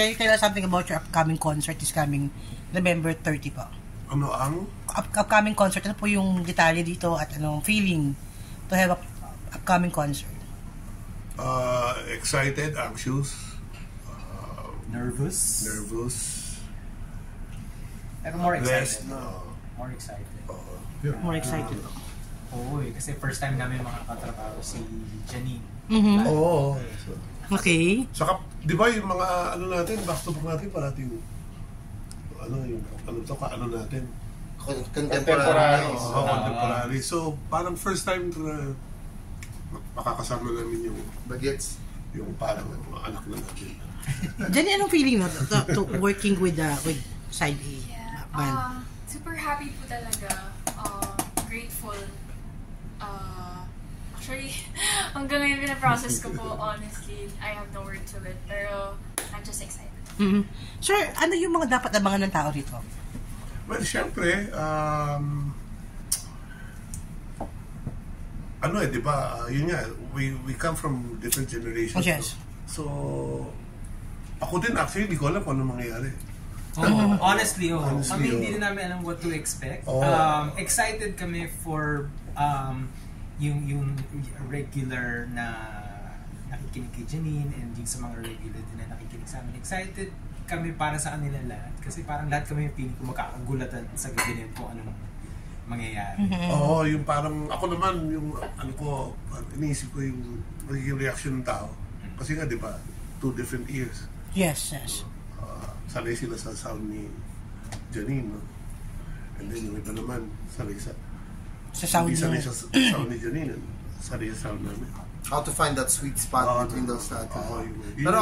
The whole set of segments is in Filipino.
can you tell us something about your upcoming concert is coming November 30 po? Ano ang? Upcoming concert, ano po yung detalye dito at anong feeling to have a upcoming concert? Excited, anxious, nervous. Pero more excited. Blessed, More excited. More excited. Oo, kasi first time namin makakatrabaho si Janine. Oo. Okay. Saka, di ba yung mga ano natin, back to back natin, parating ano natin? Contemporary. Contemporary. So, parang first time na makakasama namin yung Bagets. yung parang mga anak na natin. Jenny, anong feeling mo to working with Side A band? Super happy po talaga. Grateful. Actually, hanggang ngayon pina-process ko po, honestly. I have no word to it. Pero, I'm just excited. Sir, ano yung mga dapat abangan ng tao dito? Well, syempre, di ba, yun nga, we come from different generations. Yes. So, ako din actually, hindi ko alam kung ano mangyayari. Honestly, kami hindi din namin alam what to expect. Excited kami for yung regular na nakikinig kay Janine and yung sa mga regular din na nakikinig sa amin. Excited kami para sa kanila lahat. Kasi parang lahat kami yung piling ko makakagulatan sa gabi nila kung anong mangyayari. Yung parang, ako naman, yung iniisip ko yung magiging reaction ng tao. Kasi nga, di ba, 2 different ears. Yes. Sanay sila sa sound ni Janine, no? And then yung iba naman, sanay sa sound sa sound ni Janine, sanay sa sound namin. How to find that sweet spot between those two. Pero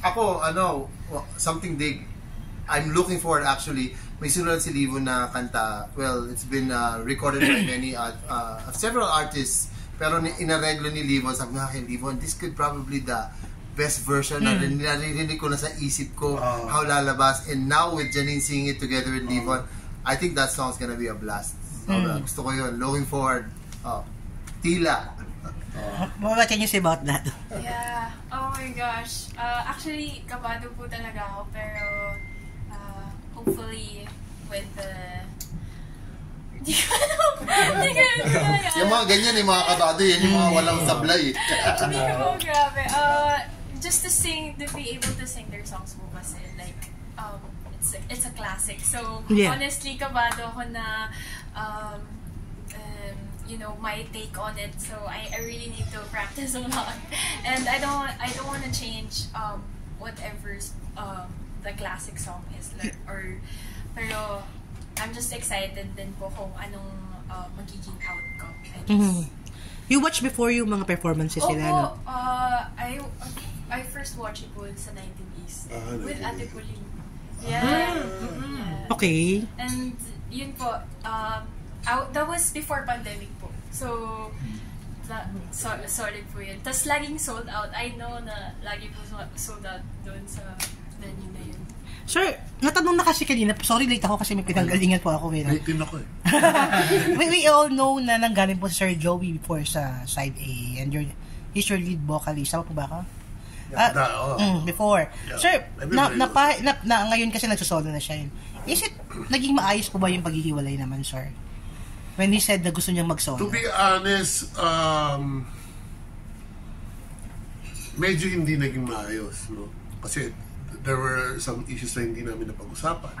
ako, something big. I'm looking forward actually. May sunod si Livo na kanta. Well, it's been recorded by many several artists. Pero inareglo ni Livo, sabi nga kay Livo, this could probably the best version na narinig ko na sa isip ko how lalabas. And now with Janine singing it together with Livo, I think that song's gonna be a blast. So, gusto ko yun. Looking forward. Tila. What can you say about that? Yeah. Oh my gosh. Actually, kabado po talaga ako. Pero, hopefully, with the... Yung mga ganyan, yung mga kabado, yan yung mga walang sablay. Hindi ko grabe. Just to sing, to be able to sing their songs po kasi, like, it's a classic. So, honestly, kabado ako na, my take on it. So I really need to practice a lot, and I don't want to change whatever the classic song is, pero I'm just excited din po kung anong magiging outcome. You watch before yung mga performances nila, no? I first watched it po sa 19 East with 19 Ate Pauline. Yeah. Okay. And yun po, that was before pandemic po. So, solid po yun. Tapos laging sold out. I know na lagi po sold out doon sa venue na yun. Sir, natanong na kasi kanina, sorry late ako kasi may pinanggalingan po ako. Late din ako we all know na nanggaling po si Sir Joey before sa Side A and he's your lead vocalist. Sama po ba ako? Before. Yeah. Sir, ngayon kasi nagsosolo na siya yun. Is it, naging maayos po ba yung paghihiwalay naman, sir? When he said na gusto niyang mag-solo? To be honest, medyo hindi naging maayos, no? Kasi there were some issues na hindi namin napag-usapan.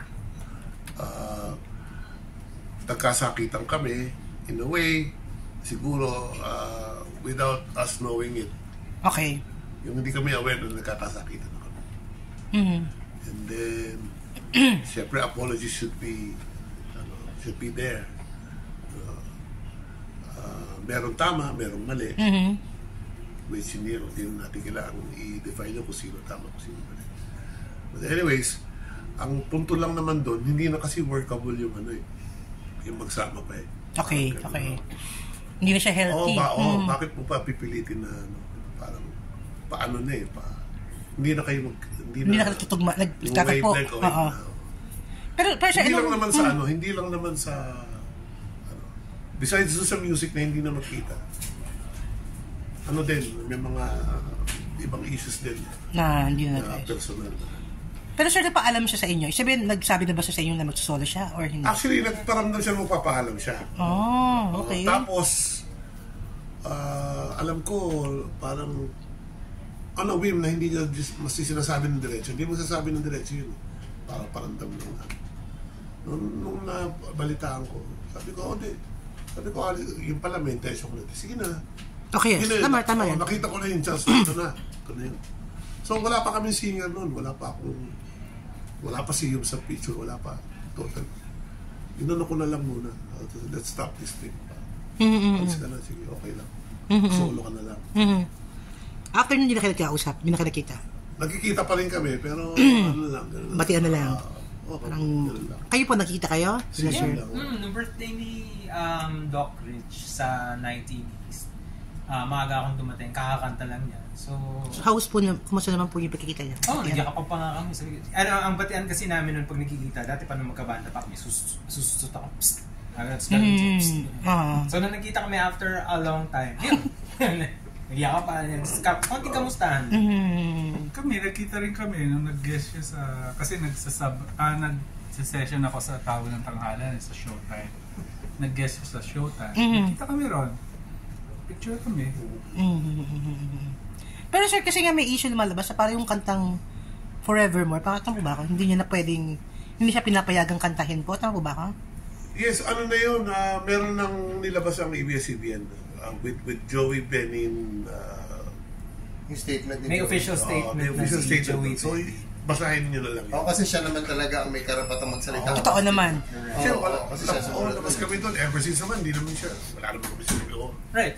Nagkasakitan kami, in a way, siguro, without us knowing it. Okay. Yung hindi kami aware na nagkakasakitan na kami. And then, siyempre, apologies should be there. Merong tama, merong mali. Which hindi natin kailangan i-define kung sino tama, kung sino mali. But anyways, ang punto lang naman doon, hindi na kasi workable yung yung magsama pa eh. Okay. Hindi na siya healthy. Bakit mo pa pipilitin na parang paano na hindi na kayo hindi na tutugma, nagtatagpo. Pero hindi lang naman sa besides sa music na hindi na makita, din, may mga ibang issues din na hindi na personal. Pero sir, nagpaalam siya sa inyo. Sabihin, nagsabi na ba siya sa inyo na magsosolo siya or hindi? Actually, nagparamdam siya magpapaalam siya. Oh, okay. Tapos, alam ko, parang, whim na hindi niya mas sinasabi ng diretso. Hindi mo sasabi ng diretso yun. Parang paramdam lang. Nung nabalitaan ko, sabi ko, yung pala may intention ko natin. Sige na. Okay, yes. Tama yan. Nakita ko na yung chance. Ito na yun. So, wala pa kaming singer noon. Wala pa si Yum sa picture. Wala pa. Total. Inano ko na lang muna. Let's stop this thing. Alis ka na. Sige, okay lang. Solo ka na lang. After nung hindi na kinakita? Nagkikita pa rin kami, pero ano lang. Batian na lang. Parang, kayo po nakikita kayo? Nung birthday ni Doc Rich sa 19 maaga akong dumating, kakakanta lang niya. So house po, kumusta naman po yung pagkikita niya? Nagyakap pa nga kami. Ang batian kasi namin nung pag nagkikita, dati pa nung magkabanda pa kami, sususut ako, psst. So nung nagkita kami after a long time, nagyakap pa niya. Konting kamustahan. Kami, nagkita rin kami nung nag-guest siya sa, kasi nag-session ako sa Tao ng Tanghalan sa Showtime. Nag-guest siya sa Showtime. Nagkita kami ron. Picture kami. Pero sir, kasi nga may issue lumalabas sa parang yung kantang Forevermore. Pakatang po ba ako? Hindi siya pinapayagang kantahin po. Tama po ba ako? Yes, ano na yun, meron nang nilabas ang ABS-CBN with Joey Benin. Yung statement may official statement. May official statement. So, basahin nyo na lang yun. Kasi siya naman talaga ang may karapatang magsalita. Totoo naman. Siya, labas kami doon. Ever since naman, hindi naman siya. Wala naman kami sinabi ko. Right.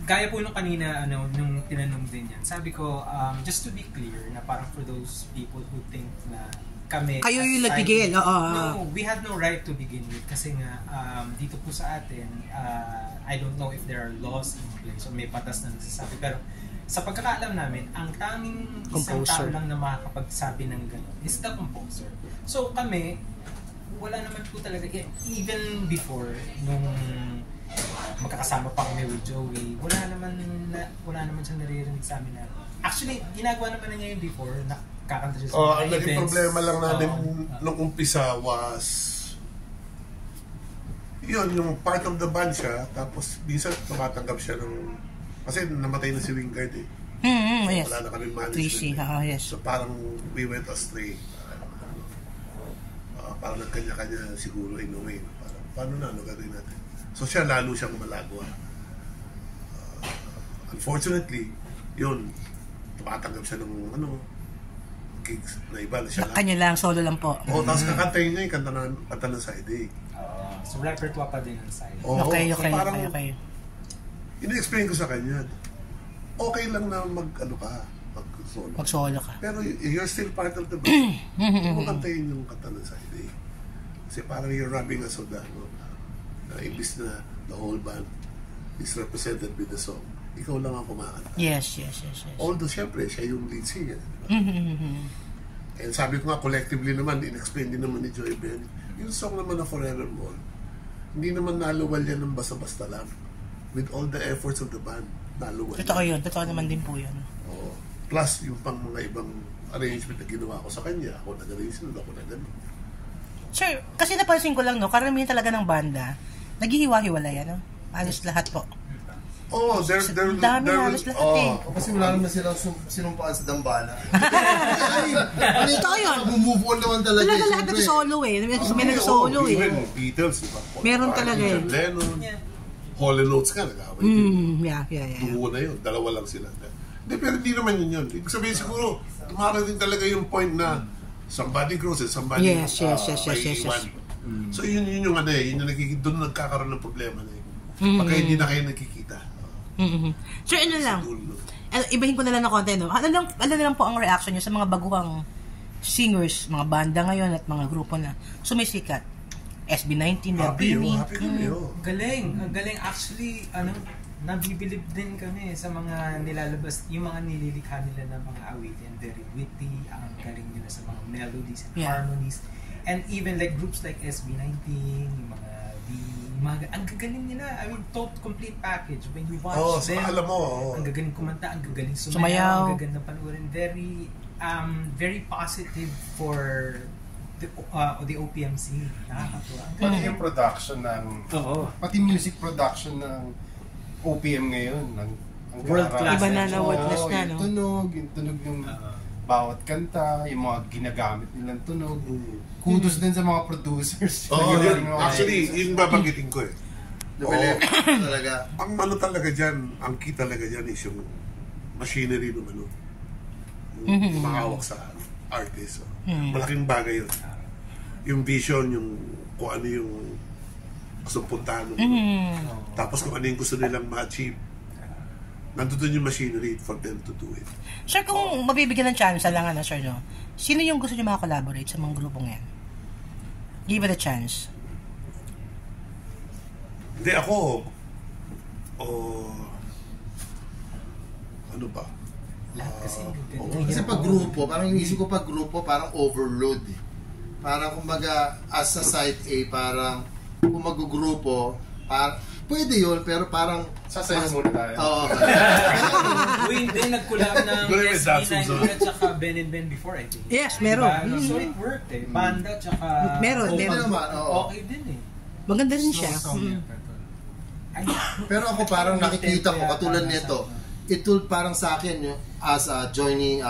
Gaya po nung kanina, nung tinanong din yan, sabi ko, just to be clear, na parang for those people who think na kami... Kayo yung nagbigil. No, we had no right to begin with. Kasi nga, dito po sa atin, I don't know if there are laws in place o may patas na nagsasabi. Pero sa pagkakaalam namin, ang tanging isang tao lang na makakapagsabi ng gano'n is the composer. So kami, wala naman po talaga, even before, nung magkakasama pa kami with Joey, wala naman siyang naririnig sa amin na, actually, ginagawa naman na niya yung before, nakakanta siya sa mga ang naging problema lang namin nung umpisa was, yun, yung part of the band siya, tapos minsan tumatanggap siya ng, kasi namatay na si Wingard eh. Yes. Wala na kami management. Yes. So parang we went astray. Parang nagkanya-kanya siguro in a way. Parang, paano gagawin natin? So siya, lalo siyang malagwa. Unfortunately, yun, tumatanggap siya ng gigs na iba na siya lang. Kanya lang, solo lang po. Tapos kakantayin niya yung kanta ng side A. So repertoire pa din ang side. Okay. Ini-explain ko sa kanya, okay lang na mag-solo. Mag-solo ka. Pero you're still part of the band. Hindi mo kantayin yung kanta ng side A. Kasi parang you're rubbing us on that, na imbis na the whole band is represented with the song. Ikaw lang ang kumakanta. Yes. Although, syempre, siya yung lead singer. And sabi ko nga, collectively naman, in-explain din naman ni Joey Ben, yung song naman na Forevermore, hindi naman naluwal yan ng basta-basta lang. With all the efforts of the band, naluwal. Totoo yun. Totoo naman din po yun. Plus, yung pang mga ibang arrangement na ginawa ko sa kanya, ako nag-arrange nun, ako nag-ano. Sir, kasi napansin ko lang, karamihan talaga ng banda, naghihiwa-hiwalay, halos lahat po. Dami halos lahat eh. Kasi wala naman silang sinumpaan sa dambana. Totoo yun. Move on naman talaga. Talaga lahat nag-solo eh. May nag-solo eh. Even Beatles, diba? Meron talaga eh. John Lennon, Hall & Oates ka, nag-away. Yeah. Duo na yun, dalawa lang sila. Pero hindi naman yun. Ibig sabihin siguro, tumarating talaga yung point na somebody grows and somebody yes. So yun yung yun yung doon nagkakaroon ng problema na yun. Pagka hindi na kayo nagkikita. Sir, lang. Ibahin ko na lang ng konti, Ano na lang po ang reaction nyo sa mga baguhang singers, mga banda ngayon at mga grupo na sumisikat? SB19, Nabini. Galing. Actually, nabibilib din kami sa mga nilalabas, yung mga nililikha nila ng mga awitin. Very witty, ang galing nila sa mga melodies and harmonies. And even like groups like SB19, yung mga ang gagaling nila. I mean, complete package. When you watch them, alam mo, ang gagaling kumanta, ang gagaling sumayaw, ang gagaling na panoorin. Very very positive for the OPMC. Nakakatuwa. Pati yung production ng... Pati music production ng OPM ngayon. Ang World class. Iba na world class na, no? Yung tunog ng bawat kanta, yung mga ginagamit nilang tunog. Kudos din sa mga producers. Actually, yung babanggitin ko eh. Talaga. Ang talaga dyan, ang key talaga dyan is yung machinery ng yung mahawak sa artist. Malaking bagay yun. Yung vision, yung kung ano yung gusto puntahan. Tapos kung ano yung gusto nilang ma-achieve. Nandun yung machinery for them to do it. Sir, kung mabibigyan ng chance lang sir, no? Sino yung gusto niyo maka-collaborate sa mga grupong yan? Give it a chance. Hindi ako, ano ba? Kasi pag grupo, parang inisip ko pag grupo, parang overload eh. Parang kumbaga, as a side A, parang kung mag-grupo, pwede yun, pero parang... Sasayaw muna tayo. Oo. Hindi, nag-collab ng SB9 at saka Ben and Ben before, I think. Yes, meron. Diba? So it worked eh. Banda tsaka... Meron. Okay din eh. Maganda rin siya. Pero ako parang nakikita ko, katulad nito, ito parang sa akin, as joining,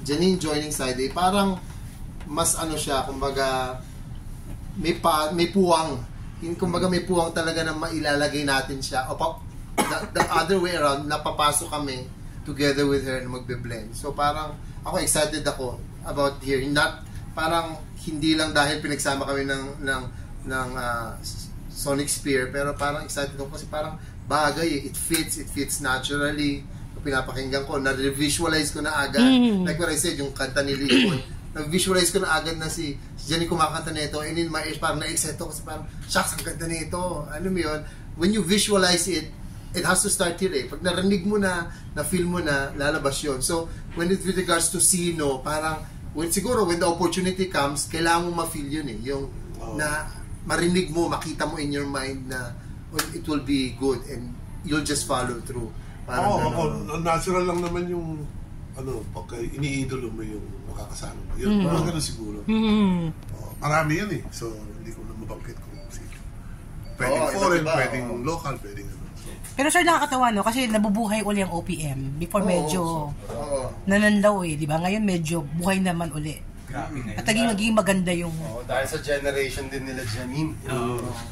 Janine joining side, parang mas ano siya, kumbaga, may puwang. Kumbaga may puwang talaga na mailalagay natin siya. O the other way around, napapasok kami together with her na magbe-blend. So parang, ako excited ako about hearing. Not, parang, hindi lang dahil pinagsama kami ng Sonic Spear, pero parang excited ako kasi parang bagay, it fits naturally. Pinapakinggan ko, na-visualize ko na agad. Like what I said, yung kanta ni Leon, na-visualize ko na agad na si Jenny kumakanta nito, and in my ears, parang na-excite ako kasi parang, shucks, ang ganda nito. Ano mo yun? When you visualize it, it has to start here eh. Pag narinig mo na feel mo na, lalabas yun. So, when it with regards to Sino, parang, siguro, when the opportunity comes, kailangan mo ma-feel yun eh. Yung, na marinig mo, makita mo in your mind na it will be good and you'll just follow through. Natural lang naman yung pagka iniidolo mo yung makakasama mo. Yun, parang gano'n siguro. Marami yun eh. So, hindi ko na mabangkit kung sino. Pwedeng foreign, pwedeng local, pwedeng ano. Pero sir, nakakatawa, no? Kasi nabubuhay uli ang OPM. Before medyo nanandaw eh, di ba? Ngayon medyo buhay naman uli. At naging maganda yung... dahil sa generation din nila Janine.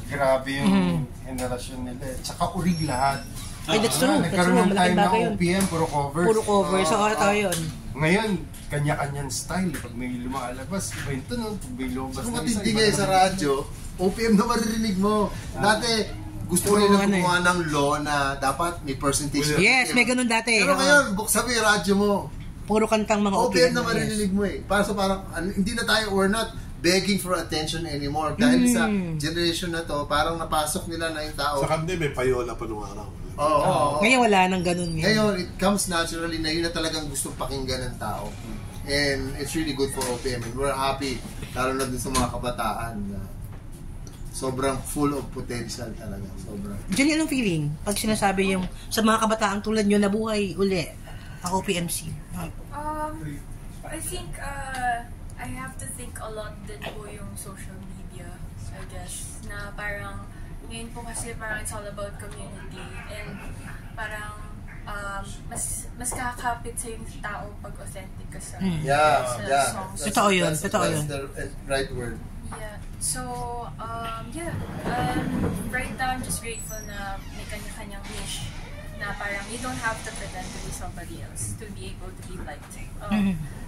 Grabe yung generation nila. Tsaka uri lahat. Ay, that's true. Nagkaroon ng time na OPM, puro covers. Puro covers. So, yun. Ngayon, kanya-kanyang style. Pag may lumalabas, iba yung tunog. Pag may lumabas kung matindi ngayon sa radyo, OPM na maririnig mo. Dati, gusto mo nila kumuha ng law na dapat may percentage. Yes, may ganun dati. Pero ngayon, buksan mo yung radyo mo. Puro kantang mga OPM na maririnig mo eh. Parang hindi na tayo, we're not begging for attention anymore. Dahil sa generation na to, parang napasok nila na yung tao. Sa kanya may payola pa nung araw. Ngayon wala nang ganun. Ngayon, it comes naturally na yun na talagang gustong pakinggan ng tao. And it's really good for OPM. And we're happy, lalo na din sa mga kabataan na sobrang full of potential talaga. Sobrang. Diyan anong feeling? Pag sinasabi yung sa mga kabataan tulad nyo na buhay uli ang OPMC? I think I have to think a lot din po yung social media, I guess, na parang ngayon po kasi parang it's all about community and parang mas kakapit sa yung tao pag authentic ka sa songs. Totoo yun. That's the right word. Yeah. So, right now I'm just grateful na may kanya-kanyang wish na parang you don't have to pretend to be somebody else to be able to be liked.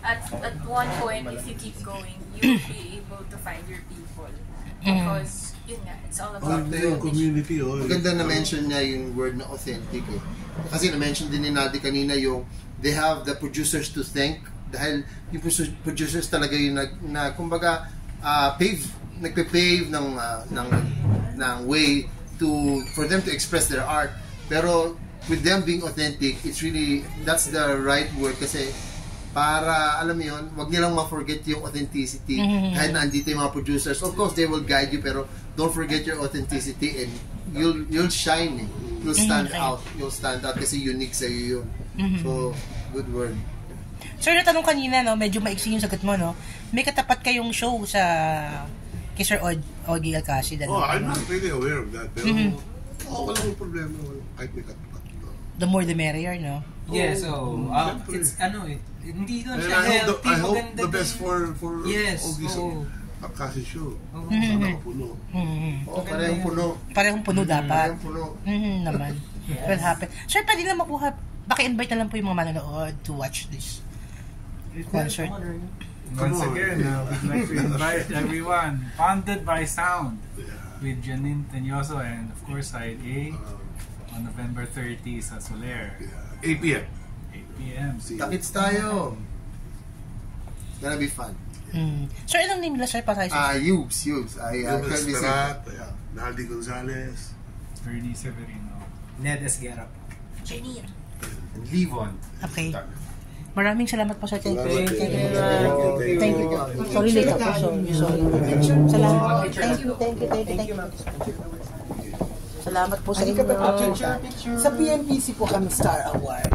At one point, if you keep going, you will be able to find your people. Because, yun nga, it's all about yung community. Maganda na mention niya yung word na authentic eh. Kasi na-mention din ni Nadi kanina yung they have the producers to thank dahil yung producers talaga yung kumbaga nagpe-pave ng way for them to express their art. Pero with them being authentic, it's really, that's the right word kasi para, alam mo yun, wag nilang ma-forget yung authenticity kahit na andito yung mga producers. Of course, they will guide you pero don't forget your authenticity and you'll shine eh. You'll stand out. You'll stand out kasi unique sa'yo yun. So, good word. Sir, natanong kanina, no, medyo maiksi yung sagot mo, no? May katapat kayong show sa kay Sir Ogie Alcacid. I'm not really aware of that. Pero, walang problema. Kahit may katapat. The more the merrier, no? Yeah, so, it's, hindi doon siya I healthy. hope the best for Yes, Ogie's oo. Alcacid show. Sana puno. Parehong puno. Parehong puno dapat. Parehong puno. Naman. Well happen. Sir, pwede lang makuha, baka-invite na lang po yung mga manonood to watch this concert. Once again, we'd like to invite everyone. Founded by Sound with Janine Tenyoso and of course Side A on November 30 sa Soler. 8 p.m. 8 p.m. Takits tayo. It's gonna be fun. Sir, anong name nila, sir? Para sa Yubes. I can be Esperat, Naldi Gonzalez, Bernie Severino. Ned Esguerra. Janine. Livon. Okay. Maraming salamat po, sir. Thank you. Thank you. Sorry, late ako. Sorry. Salamat. Thank you. Salamat po sa inyo. Sa PNPC po kami Star Awards.